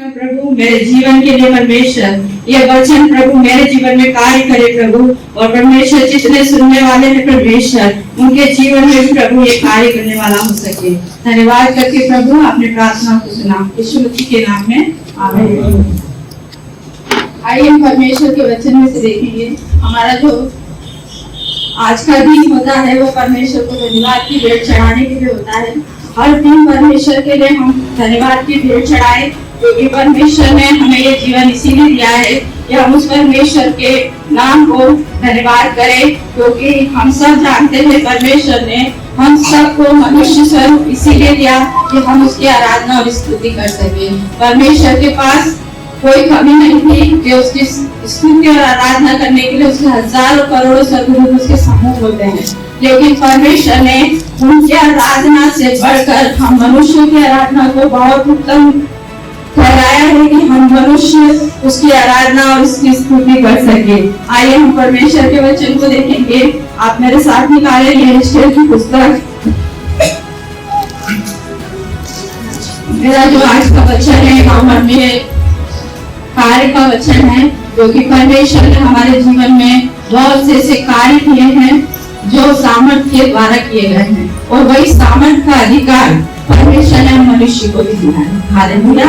प्रभु मेरे जीवन के लिए परमेश्वर ये वचन प्रभु मेरे जीवन में कार्य करे प्रभु, और परमेश्वर जितने सुनने वाले हैं परमेश्वर उनके जीवन में प्रभु ये कार्य करने वाला हो सके। धन्यवाद करके प्रभु आपने प्रार्थना को सुना, यीशु मसीह के नाम में आमीन। आइए हम परमेश्वर के वचन में से देखेंगे। हमारा जो आज का दिन होता है वो परमेश्वर को धन्यवाद की भेंट चढ़ाने के लिए होता है। हर दिन परमेश्वर के लिए हम धन्यवाद की भेंट चढ़ाए, क्योंकि परमेश्वर ने हमें ये जीवन इसीलिए दिया है कि हम उस परमेश्वर के नाम को धन्यवाद करें, क्योंकि हम सब जानते हैं परमेश्वर ने हम सबको मनुष्य स्वरूप इसीलिए दिया कि हम उसकी आराधना और स्तुति कर सके। परमेश्वर के पास कोई कमी नहीं थी कि उसकी स्तुति और आराधना करने के लिए उसके हजारों करोड़ों स्वर्गदूत उसके समूह होते हैं, लेकिन परमेश्वर ने उनकी आराधना से बढ़कर हम मनुष्यों की आराधना को बहुत उत्तम ठहराया है कि हम मनुष्य उसकी आराधना और उसकी स्तुति कर सके। आइए हम परमेश्वर के वचन को देखेंगे। आप मेरे साथ निकाले यहेजकेल की पुस्तक। मेरा जो आज का वचन है वो मेरे कार्य का वचन है, क्योंकि परमेश्वर ने हमारे जीवन में बहुत से ऐसे कार्य किए हैं जो सामर्थ्य के द्वारा किए गए हैं, और वही सामर्थ्य का अधिकार परमेश्वर ने मनुष्य को भी दिया है। हालेलुया।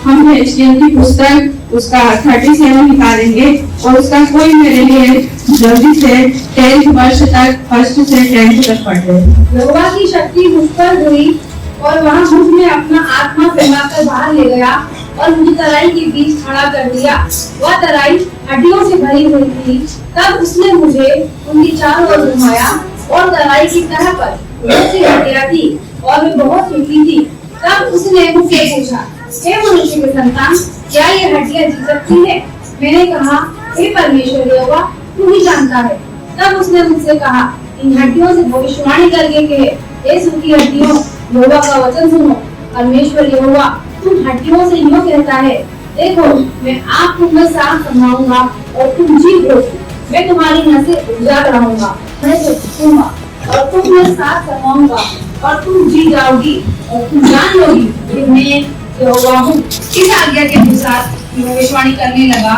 हम यहेजकेल की पुस्तक उसका 37 निकालेंगे, और उसका कोई मेरे लिए जल्दी से 10th वर्ष तक 1st से 10th तक पढ़े। यहोवा की शक्ति मुझ पर हुई और वहाँ मुझ में अपना आत्मा फैलाकर बाहर ले गया और मुझे तराई के बीच खड़ा कर दिया। वह तराई हड्डियों से भरी हुई थी। तब उसने मुझे उनकी चारों ओर घुमाया, और तराई की तह पर बहुत सी हड्डियां थी और वे बहुत सूखी थी। तब उसने मुझसे पूछा, हे मनुष्य के संतान, क्या ये हड्डियां जी सकती है? मैंने कहा, हे परमेश्वर यहोवा, तू ही जानता है। तब उसने मुझसे कहा, इन हड्डियों से भविष्यवाणी करके कहे, हे सूखी हड्डियों, यहोवा का वचन सुनो। परमेश्वर यहोवा तुम हड्डियों से यूं कहता है, देखो मैं आप तुम में सांस समाऊंगा और तुम जी उठोगे। मैं तुम्हारी नसें उजाड़ रहूंगा, मैं तो छूऊंगा और तुम में सांस समाऊंगा और तुम जी जाओगी और तुम जान लोगी कि मैं यहोवा हूँ। इस आज्ञा के अनुसार भविष्यवाणी करने लगा,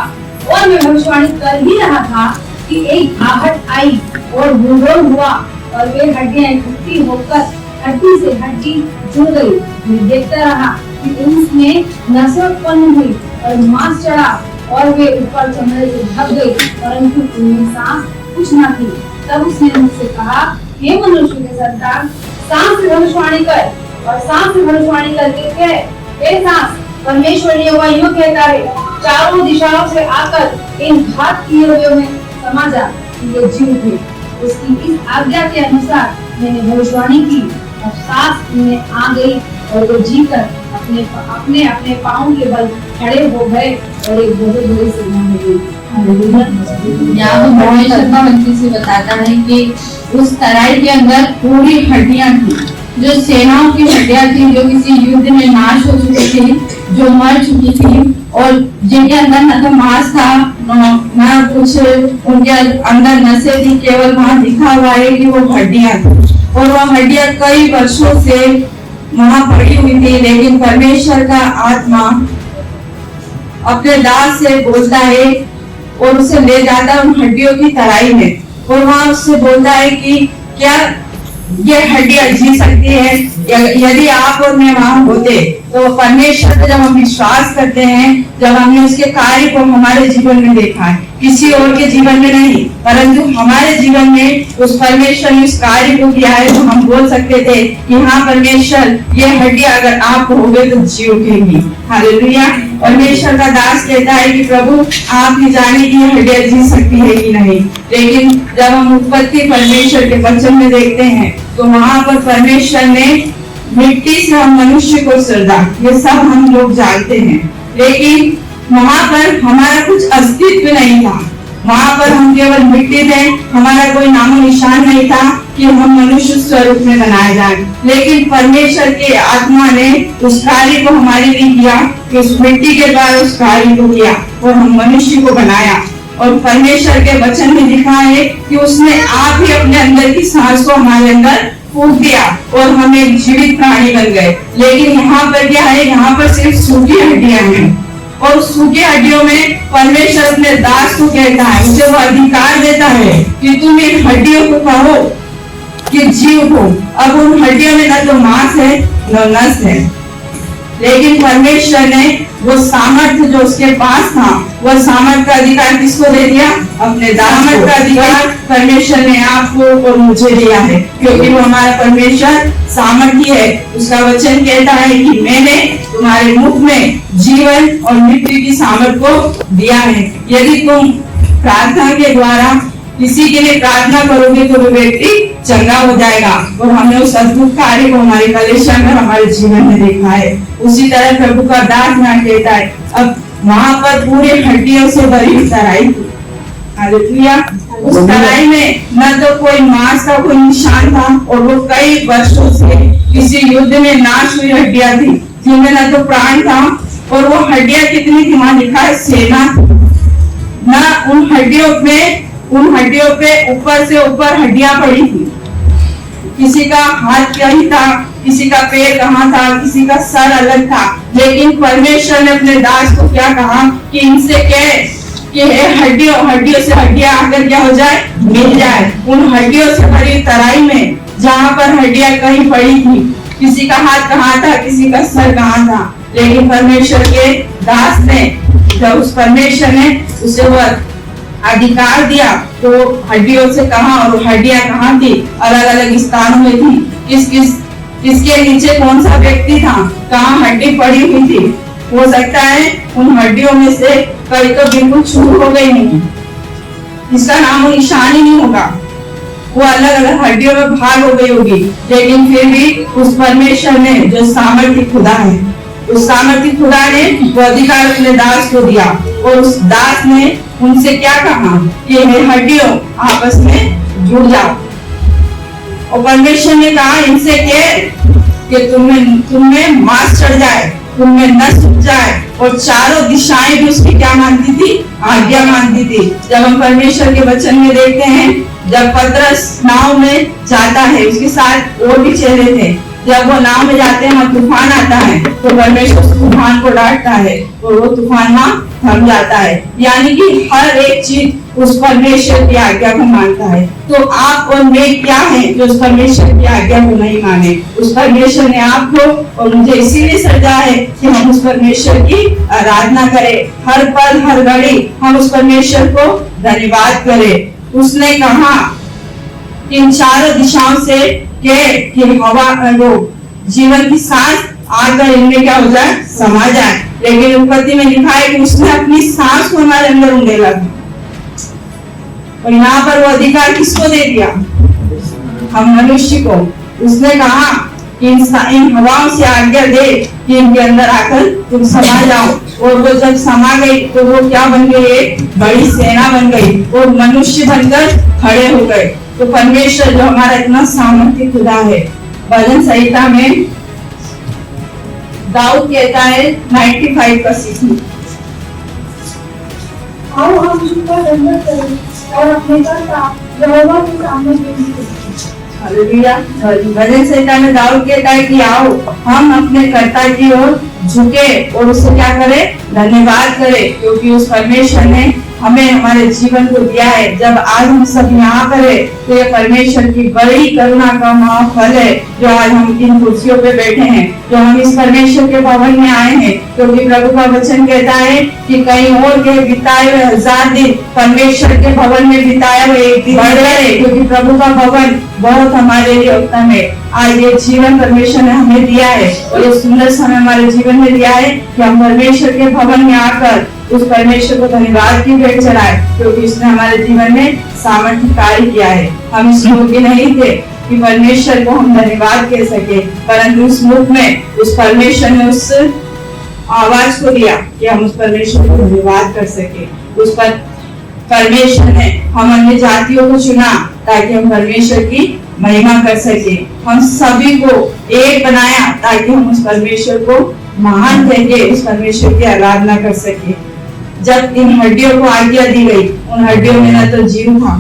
और मैं भविष्यवाणी कर ही रहा था कि एक आहट आई और भूगोल हुआ, और वे हड्डियां इकट्ठी होकर हड्डी से हड्डी जुड़ गई। मैं देखता रहा कि उसमें नसें उत्पन्न हुई और मांस चढ़ा, और वे ऊपर चमड़े से ढक गई, परंतु उनमें सांस कुछ न थी। तब उसने मुझसे कहा, हे मनुष्य के संतान, सांस से भविष्यवाणी कर, और सांस से भविष्यवाणी करके कह, हे सांस, परमेश्वर यहोवा यूं कहता है, चारों दिशाओं से आकर इन घात किए हुए में समा जा, ये जी उठे। उसकी इस आज्ञा के अनुसार मैंने भविष्यवाणी की, और सांस उनमें आ गई और वो जीकर अपने अपने पांव के बल खड़े हो गए, और एक बहुत बड़ी सेना हो गई। यहाँ तो परमेश्वर का वचन से बताता है कि उस तराई के अंदर पूरी हड्डियां थी, जो सेनाओं की हड्डियां थी, जो किसी युद्ध में नाश हो चुकी थी, जो मर चुकी थी, और जिनके अंदर न तो मांस था न कुछ उनके अंदर नसें थी, केवल वहाँ दिखा हुआ है कि वो हड्डियां थी, और वह हड्डियां कई वर्षों से वहाँ पड़ी हुई थी। लेकिन परमेश्वर का आत्मा अपने दास से बोलता है और उसे ले जाता है उन हड्डियों की तराई में, और वहाँ उससे बोलता है कि क्या ये हड्डियां जी सकती है? यदि आप और मैं वहाँ होते तो परमेश्वर पर जब हम विश्वास करते हैं, जब हमने उसके कार्य को हमारे जीवन में देखा है, किसी और के जीवन में नहीं परंतु हमारे जीवन में उस परमेश्वर ने उस कार्य को किया है, तो हम बोल सकते थे कि हाँ परमेश्वर, ये हड्डियां अगर आप होगे तो जी उठेगी। हालेलुया। परमेश्वर का दास कहता है कि प्रभु आप ही जाने की हड्डियां जी सकती है कि नहीं, लेकिन जब हम उत्पत्ति परमेश्वर के वचन में देखते हैं तो वहाँ पर परमेश्वर ने मिट्टी से हम मनुष्य को सृजा, ये सब हम लोग जानते हैं, लेकिन वहाँ पर हमारा कुछ अस्तित्व नहीं था। वहाँ पर हम केवल मिट्टी थे, हमारा कोई नामो निशान नहीं था कि हम मनुष्य स्वरूप में बनाए जाए। लेकिन परमेश्वर के आत्मा ने उस कार्य को हमारे लिए किया कि उस मिट्टी के द्वारा उस कार्य को किया और हम मनुष्य को बनाया। और परमेश्वर के वचन में लिखा है कि उसने आप ही अपने अंदर की सांस को हमारे अंदर फूक दिया और हम एक जीवित प्राणी बन गए। लेकिन यहाँ पर क्या है, यहाँ पर सिर्फ सूखी हड्डियां हैं और सूखी हड्डियों में परमेश्वर अपने दास को कहता है, मुझे वो अधिकार देता है कि तुम इन हड्डियों को कहो कि जीव हो। अब उन हड्डियों में न तो मांस है न नस है, लेकिन परमेश्वर ने वो सामर्थ्य जो उसके पास था, वो सामर्थ्य का अधिकार किसको दे दिया? अपने दामर्थ का अधिकार परमेश्वर ने आपको और मुझे दिया है, क्योंकि वो हमारा परमेश्वर सामर्थ्य है। उसका वचन कहता है कि मैंने तुम्हारे मुख में जीवन और मृत्यु की सामर्थ्य को दिया है। यदि तुम प्रार्थना के द्वारा किसी के लिए प्रार्थना करोगे तो वो व्यक्ति चंगा हो जाएगा। और हमने उस अद्भुत कार्य को हमारे कलेशा में हमारे जीवन में देखा है। उसी तरह प्रभु का दास यहाँ कहता है, अब वहां पर पूरे हड्डियों से भरी तराई थी। हालेलुया। उस तराई में न तो कोई मांस का कोई निशान था और वो कई वर्षों से किसी युद्ध में नाश हुई हड्डियां थी, जिनमें न तो प्राण था। और वो हड्डियां कितनी थी? वहां लिखा है सेना। न उन हड्डियों पे ऊपर से ऊपर हड्डियां पड़ी थी। किसी का हाथ कहीं था, किसी का पैर कहाँ था, किसी का सर अलग था। लेकिन परमेश्वर ने अपने दास को क्या कहा कि इनसे कह कि हड्डियों से हड्डियां आकर क्या हो जाए, मिल जाए। उन हड्डियों से भरी तराई में जहाँ पर हड्डियां कहीं पड़ी थी, किसी का हाथ कहाँ था, किसी का सर कहाँ था, लेकिन परमेश्वर के दास ने, जब उस परमेश्वर ने उसे वो अधिकार दिया तो हड्डियों से कहा, और हड्डियां कहाँ थी? अलग अलग स्थानों में थी। किसके नीचे कौन सा व्यक्ति था, कहाँ हड्डी पड़ी हुई थी। हो सकता है उन हड्डियों में से कई तो बिल्कुल छूट हो गई नहीं, इसका नाम और निशान ही नहीं होगा, वो अलग अलग हड्डियों में भाग हो गई होगी। लेकिन फिर भी उस परमेश्वर ने, जो सामर्थ्य खुदा है, उस सामर्थ्य खुदा ने वो अधिकार अपने दास को दिया। और उस दास ने उनसे क्या कहा कि हड्डियों आपस में जुड़ जाओ। और परमेश्वर ने कहा इनसे कि तुम्हें मांस चढ़ जाए, तुम्हें नस उठ जाए। और चारों दिशाएं भी उसकी क्या मानती थी? आज्ञा मानती थी। जब हम परमेश्वर के वचन में देखते हैं, जब पतरस नाव में जाता है, उसके साथ और भी चेले थे, जब वो नाव में जाते हैं वहाँ तूफान आता है तो परमेश्वर उस तूफान को डांटता है और वो तूफान वहाँ थम जाता है। यानी कि हर एक चीज उस परमेश्वर की आज्ञा को मानता है। तो आप और मैं क्या हैं जो उस परमेश्वर की आज्ञा को नहीं माने? उस परमेश्वर ने आपको और मुझे इसीलिए सजा है कि हम उस परमेश्वर की आराधना करें। हर पल हर घड़ी हम उस परमेश्वर को धन्यवाद करें। उसने कहा कि इन चारों दिशाओं से कि हवा, वो जीवन की सांस आकर इनमें क्या हो जाए, समा जाए। लेकिन उत्पत्ति में लिखा है कि उसने अपनी सांस को हमारे अंदर उंडेला था। और यहाँ पर वो अधिकार किसको दे दिया? हम मनुष्य को। उसने कहा कि इन हवाओं से आज्ञा दे कि इनके अंदर आकर तुम समा जाओ। और वो जब समा गई तो वो क्या बन गई? एक बड़ी सेना बन गई और मनुष्य बनकर खड़े हो गए। तो परमेश्वर जो हमारा इतना सामर्थ्य खुदा है, भजन संहिता में दाऊद कहता है 95 का सीखी, आओ हम उसका दंडवत करें और अपने कर्ता यहोवा के सामने विनती करें। हालेलुया। भजन संहिता में दाऊद कहता है कि आओ हम अपने कर्ता की ओर झुके और उससे क्या करें? धन्यवाद करें, क्योंकि उस परमेश्वर ने हमें हमारे जीवन को दिया है। जब आज हम सब यहाँ पर है तो ये परमेश्वर की बड़ी करुणा का महाफल है जो आज हम इन कुर्सियों पे बैठे हैं, जो हम इस परमेश्वर के भवन में आए हैं। क्योंकि प्रभु का वचन कहता है कि कहीं और के बिताए हुए 1000 दिन परमेश्वर के भवन में बिताए हुए एक दिन बढ़ गए, क्योंकि प्रभु का भवन बहुत हमारे लिए उत्तम है। आज ये जीवन परमेश्वर ने हमें दिया है और ये सुंदर समय हमारे जीवन में दिया है कि हम परमेश्वर के भवन में आकर उस परमेश्वर को धन्यवाद की भेंट चढ़ाए, क्योंकि उसने हमारे जीवन में सामर्थ्य कार्य किया है। हम इस योग्य नहीं थे कि परमेश्वर को हम धन्यवाद कह सके, परंतु उस मुख में उस परमेश्वर ने उस आवाज को दिया कि हम उस परमेश्वर को धन्यवाद कर सके। उस पर परमेश्वर ने हम अन्य जातियों को चुना ताकि हम परमेश्वर की महिमा कर सके। हम सभी को एक बनाया ताकि हम उस परमेश्वर को महान करके उस परमेश्वर की आराधना कर सके। जब इन हड्डियों को आज्ञा दी गई, उन हड्डियों में न तो जीव था,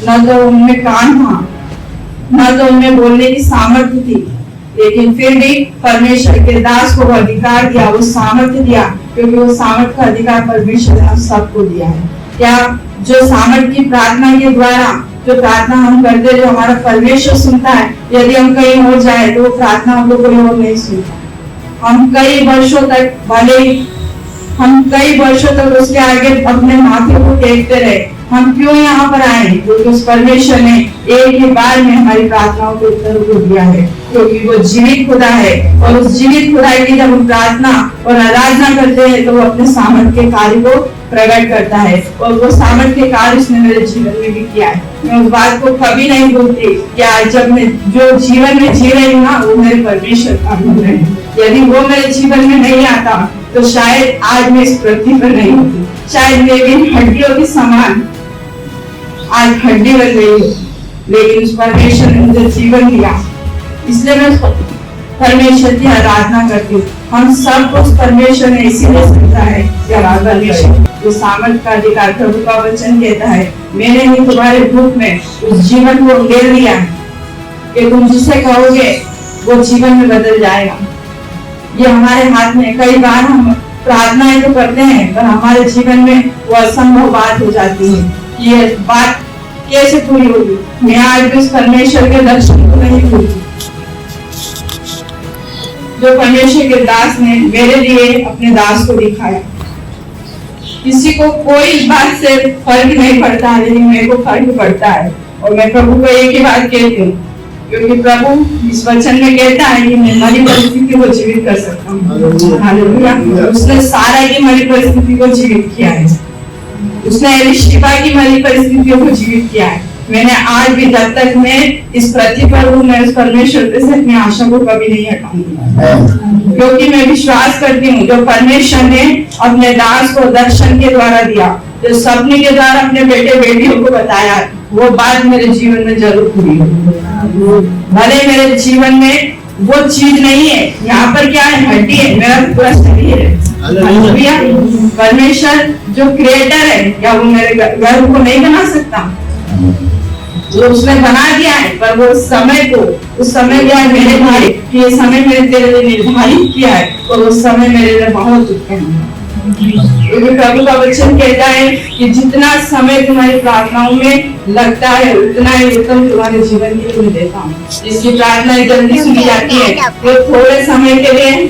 न तो उनमें कान था, न तो उनमें बोलने की सामर्थ्य थी, लेकिन फिर भी परमेश्वर के दास को वो अधिकार दिया, वो सामर्थ्य दिया, क्योंकि वो सामर्थ्य का अधिकार परमेश्वर ने हम सबको दिया है। क्या जो सामर्थ्य की प्रार्थना के द्वारा जो प्रार्थना हम करते, जो हमारा परमेश्वर सुनता है, यदि हम कहीं हो जाए तो वो प्रार्थना हम लोग कोई और नहीं सुनता। हम कई वर्षों तक, भले ही हम कई वर्षों तक उसके आगे अपने माथे को टेकते रहे, हम क्यों यहाँ पर आए? क्योंकि उस परमेश्वर ने एक ही बार में हमारी प्रार्थनाओं के उत्तर को दिया है, क्योंकि वो जीवित खुदा है। और उस जीवित खुदा की जब हम प्रार्थना और आराधना करते हैं तो वो अपने सामर्थ्य के कार्य को प्रकट करता है, और वो सामर्थ्य के कार्य उसने मेरे जीवन में भी किया है। मैं उस बात को कभी नहीं भूलती कि आज जब मैं जो जीवन में जी रही हूँ ना, वो मेरे परमेश्वर का अनुग्रह है। यदि वो मेरे जीवन में नहीं आता तो शायद आज मैं इस पृथ्वी पर नहीं होती, शायद मेरी हड्डियों के समान आज हड्डी बन गई हो, लेकिन उस परमेश्वर ने मुझे जीवन दिया, इसलिए मैं परमेश्वर की आराधना करती हूँ। हम सबको उस परमेश्वर ने इसीलिए समझा है कि आराधना करें। वो सामर्थ्य का अधिकार, प्रभु का वचन कहता है, मैंने ही तुम्हारे रूप में उस जीवन को ले लिया है कि तुम जिसे कहोगे वो जीवन में बदल जाएगा। ये हमारे हाथ में। कई बार हम प्रार्थनाएं तो करते हैं, पर हमारे जीवन में वो असंभव बात हो जाती है। ये बात कैसे पूरी होगी? मैं आज भी उस परमेश्वर के दर्शन को नहीं भूलती जो परमेश्वर के दास ने मेरे लिए अपने दास को दिखाया। किसी को कोई इस बात से फर्क नहीं पड़ता, लेकिन मेरे को फर्क पड़ता है, और मैं प्रभु को एक ही बात कहती हूँ, क्योंकि प्रभु इस वचन में कहता है कि मैं मरी परिस्थिति को जीवित कर सकता हूँ। हालेलुया। उसने सारा की मरी परिस्थिति को जीवित किया है, उसने एलिशिबा की मरी परिस्थितियों को जीवित किया है। मैंने आज भी, जब तक मैं इस पृथ्वी पर हूँ, मैं उस परमेश्वर से अपनी आशा को कभी नहीं हटाऊंगी, क्योंकि मैं विश्वास करती हूँ जो परमेश्वर ने अपने दास को दर्शन के द्वारा दिया, जो सपने के द्वारा अपने बेटे बेटियों को बताया, वो बात मेरे जीवन में जरूर पूरी होगी। भले मेरे जीवन में वो चीज नहीं है, यहाँ पर क्या है? हड्डी है, मेरा पूरा शरीर है। परमेश्वर जो क्रिएटर है, क्या वो मेरे घर को नहीं बना सकता? जो उसने बना दिया है, पर वो समय को, उस समय क्या है मेरे भाई कि ये समय मैंने तेरे लिए निर्धारित किया है, और उस समय मेरे लिए बहुत उत्तम है। क्योंकि प्रभु का वचन कहता है कि जितना समय तुम्हारी प्रार्थनाओं में लगता है, उतना ही उत्तम तुम्हारे जीवन के लिए मैं देता हूँ। जिसकी प्रार्थनाएं जल्दी सुनी जाती है, वो थोड़े समय के लिए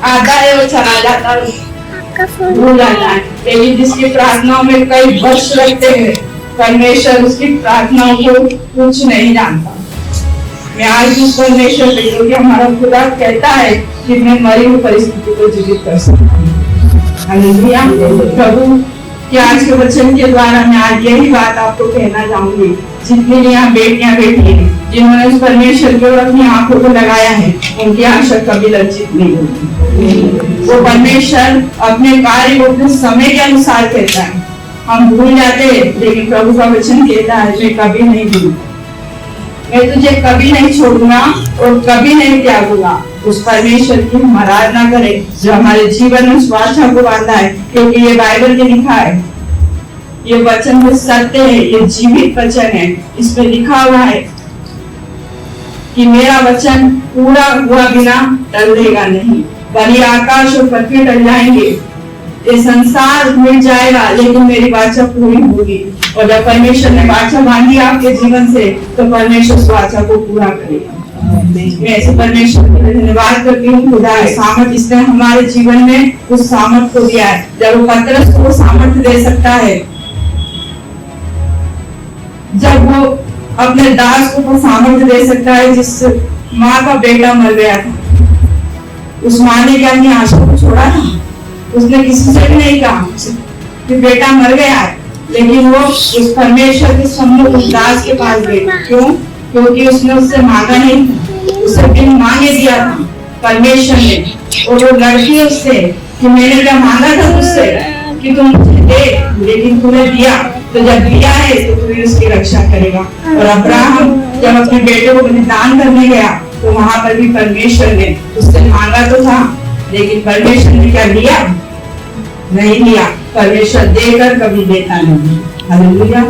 आता है, वो चला जाता है, भूल जाता है, लेकिन जिसकी प्रार्थनाओं में कई वर्ष लगते हैं, परमेश्वर उसकी प्रार्थनाओं को कुछ नहीं जानता। मैं आज उस परमेश्वर पे, क्योंकि हमारा खुदा कहता है कि मैं मरी हुई परिस्थिति को जीवित कर सकता हूँ। हालेलुया। प्रभु कि आज के वचन के द्वारा मैं आज यही बात आपको कहना चाहूंगी, जितनी यहाँ बेटियां बैठी हैं, जिन्होंने उस परमेश्वर की ओर अपनी आंखों को लगाया है, उनकी आशा कभी लज्जित नहीं होगी। वो परमेश्वर अपने कार्य को अपने समय के अनुसार कहता है। हम भूल जाते हैं, लेकिन प्रभु का वचन कहता है, मैं कभी नहीं भूलूंगा, मैं तुझे कभी नहीं छोड़ूंगा और कभी नहीं त्यागूंगा। उस परमेश्वर की हम आराधना करें जो हमारे जीवन में उस वाचा को बांधा है, क्योंकि ये बाइबल में लिखा है, ये वचन में सत्य है, ये जीवित वचन है। इसमें लिखा हुआ है कि मेरा वचन पूरा हुआ बिना टलेगा नहीं। भले आकाश और पृथ्वी टल जाएंगे, ये संसार मिट जाएगा, लेकिन मेरी वाचा पूरी होगी। और जब परमेश्वर ने वाचा बांधी आपके जीवन से, तो परमेश्वर उस वाचा को पूरा करेगा। मैं ऐसे परमेश्वर का धन्यवाद करती हूँ। खुदा सामर्थ, इसने हमारे जीवन में उस सामर्थ को दिया है। जब वो पतरस को सामर्थ दे सकता है, जब वो अपने दास को सामर्थ दे सकता है, जिस माँ का बेटा मर गया था, उस माँ ने क्या अपनी आशा को छोड़ा था? उसने किसी से भी नहीं कहा कि बेटा मर गया है, लेकिन वो उस परमेश्वर के सम्मुख उस दास के पास गई। क्यों? क्योंकि उसने उससे मांगा नहीं था, उसे बिन मांगे दिया था परमेश्वर ने। और वो लड़की उससे कि मैंने क्या मांगा था तुझसे कि तुम मुझे दे, लेकिन तूने दिया, तो जब दिया है तो तू ही उसकी रक्षा करेगा। और अब्राहम जब अपने बेटे को बलिदान करने गया, तो वहां पर भी परमेश्वर ने उससे मांगा तो था, लेकिन परमेश्वर ने क्या दिया? नहीं दिया। परमेश्वर देकर कभी देता नहीं। हालेलुया।